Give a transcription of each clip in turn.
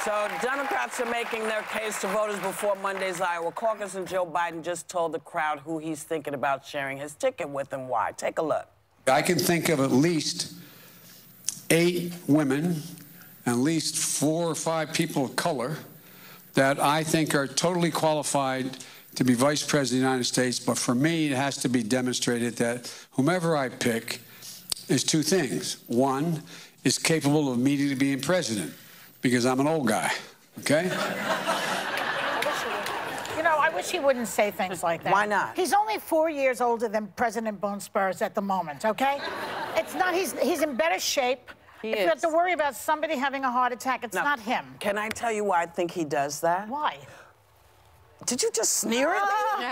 So Democrats are making their case to voters before Monday's Iowa caucus, and Joe Biden just told the crowd who he's thinking about sharing his ticket with and why. Take a look. I can think of at least 8 women, at least 4 or 5 people of color that I think are totally qualified to be Vice President of the United States. But for me, it has to be demonstrated that whomever I pick is 2 things. One, is capable of immediately being president, because I'm an old guy, okay? I wish he wouldn't say things like that. Why not? He's only 4 years older than President Bone Spurs at the moment, okay? It's not, he's in better shape. If you have to worry about somebody having a heart attack, it's not him. Can I tell you why I think he does that? Why? Did you just sneer at me?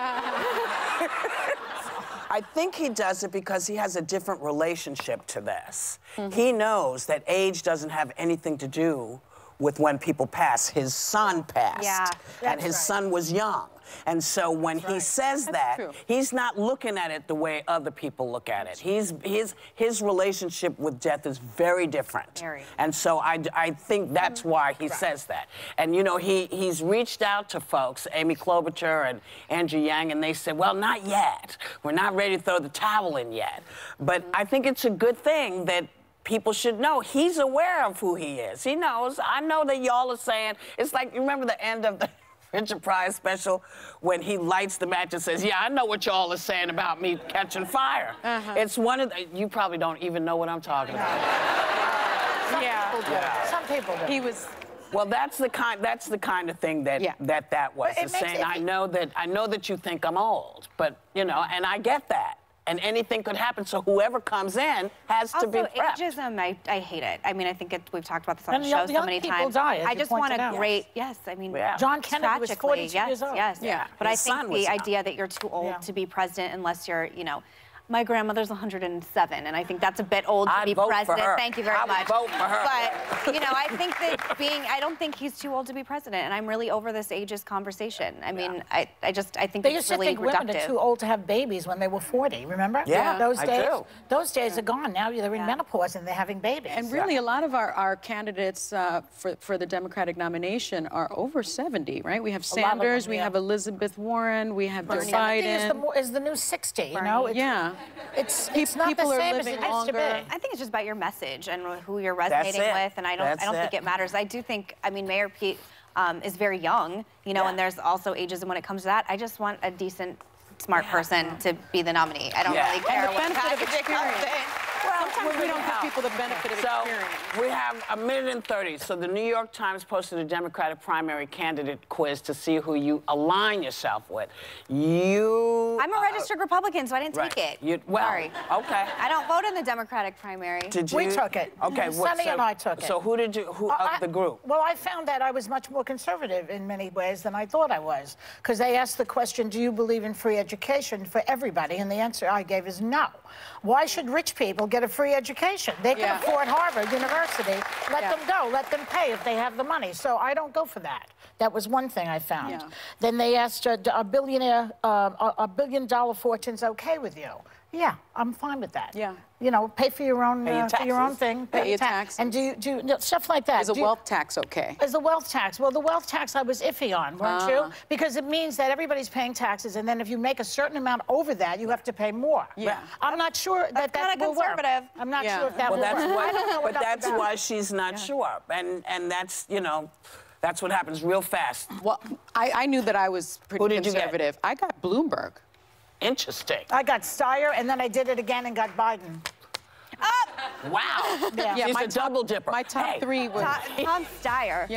I think he does it because he has a different relationship to this. He knows that age doesn't have anything to do with when people pass. His son passed, and his son was young. And so when he says that, he's not looking at it the way other people look at it. His relationship with death is very different. And so I think that's why he says that. And, you know, he's reached out to folks, Amy Klobuchar and Andrew Yang, and they said, well, not yet. We're not ready to throw the towel in yet. But I think it's a good thing that people should know. He's aware of who he is. He knows. I know that y'all are saying, it's like, you remember the end of the Richard Pryor special when he lights the match and says, yeah, I know what y'all are saying about me catching fire. It's one of the, you probably don't even know what I'm talking about. Some people do. He was... Well, that's the kind of thing that that was. It's saying, I know that you think I'm old, but, you know, and I get that. And anything could happen, so whoever comes in has to be prepped. Ageism, I hate it. I mean, I think we've talked about this on the show so many times. I just want a great, I mean, John Kennedy was 42 years old. But I think the idea that you're too old to be president unless you're, you know, my grandmother's 107, and I think that's a bit old to be president. Thank you very much. I'd vote for her. But, you know, I think that I don't think he's too old to be president, and I'm really over this ageist conversation. I mean, I think it's really reductive. They used to think women are too old to have babies when they were 40, remember? Yeah, those days are gone. Now they're in menopause and they're having babies. And really, a lot of our candidates for the Democratic nomination are over 70, right? We have Sanders, we have Elizabeth Warren, we have Joe Biden. Is the new 60, you know? It's not the same as it used to be. I think it's just about your message and who you're resonating with, and I don't think it matters. I do think, I mean, Mayor Pete is very young, you know, and there's also ageism when it comes to that. I just want a decent, smart person to be the nominee. I don't really care what package comes in. Sometimes we don't give people the benefit of experience. We have 1 minute and 30. So the New York Times posted a Democratic primary candidate quiz to see who you align yourself with. I'm a registered Republican, so I didn't take it. Sorry. Okay. I don't vote in the Democratic primary. Did you? We took it. Okay. Sonny and I took it. So who did you, of the group? Well, I found that I was much more conservative in many ways than I thought I was. Because they asked the question, do you believe in free education for everybody? And the answer I gave is no. Why should rich people get a free education? They can afford Harvard University. Let them go. Let them pay if they have the money. So I don't go for that. That was one thing I found. Then they asked, a $1 billion fortune's okay with you? Yeah, I'm fine with that. You know, pay for your own thing. Pay your tax. And do stuff like that. Is a wealth tax okay? Is the wealth tax? Well, the wealth tax I was iffy on, weren't you? Because it means that everybody's paying taxes, and then if you make a certain amount over that, you have to pay more. I'm not sure that will work. I'm not sure if that will work. I don't know. But that's why she's not sure. And that's, you know, that's what happens real fast. Well, I knew that I was pretty conservative. I got Bloomberg. Interesting. I got Steyer, and then I did it again and got Biden. Wow. Yeah, She's a double dipper. My top 3 was Tom Steyer.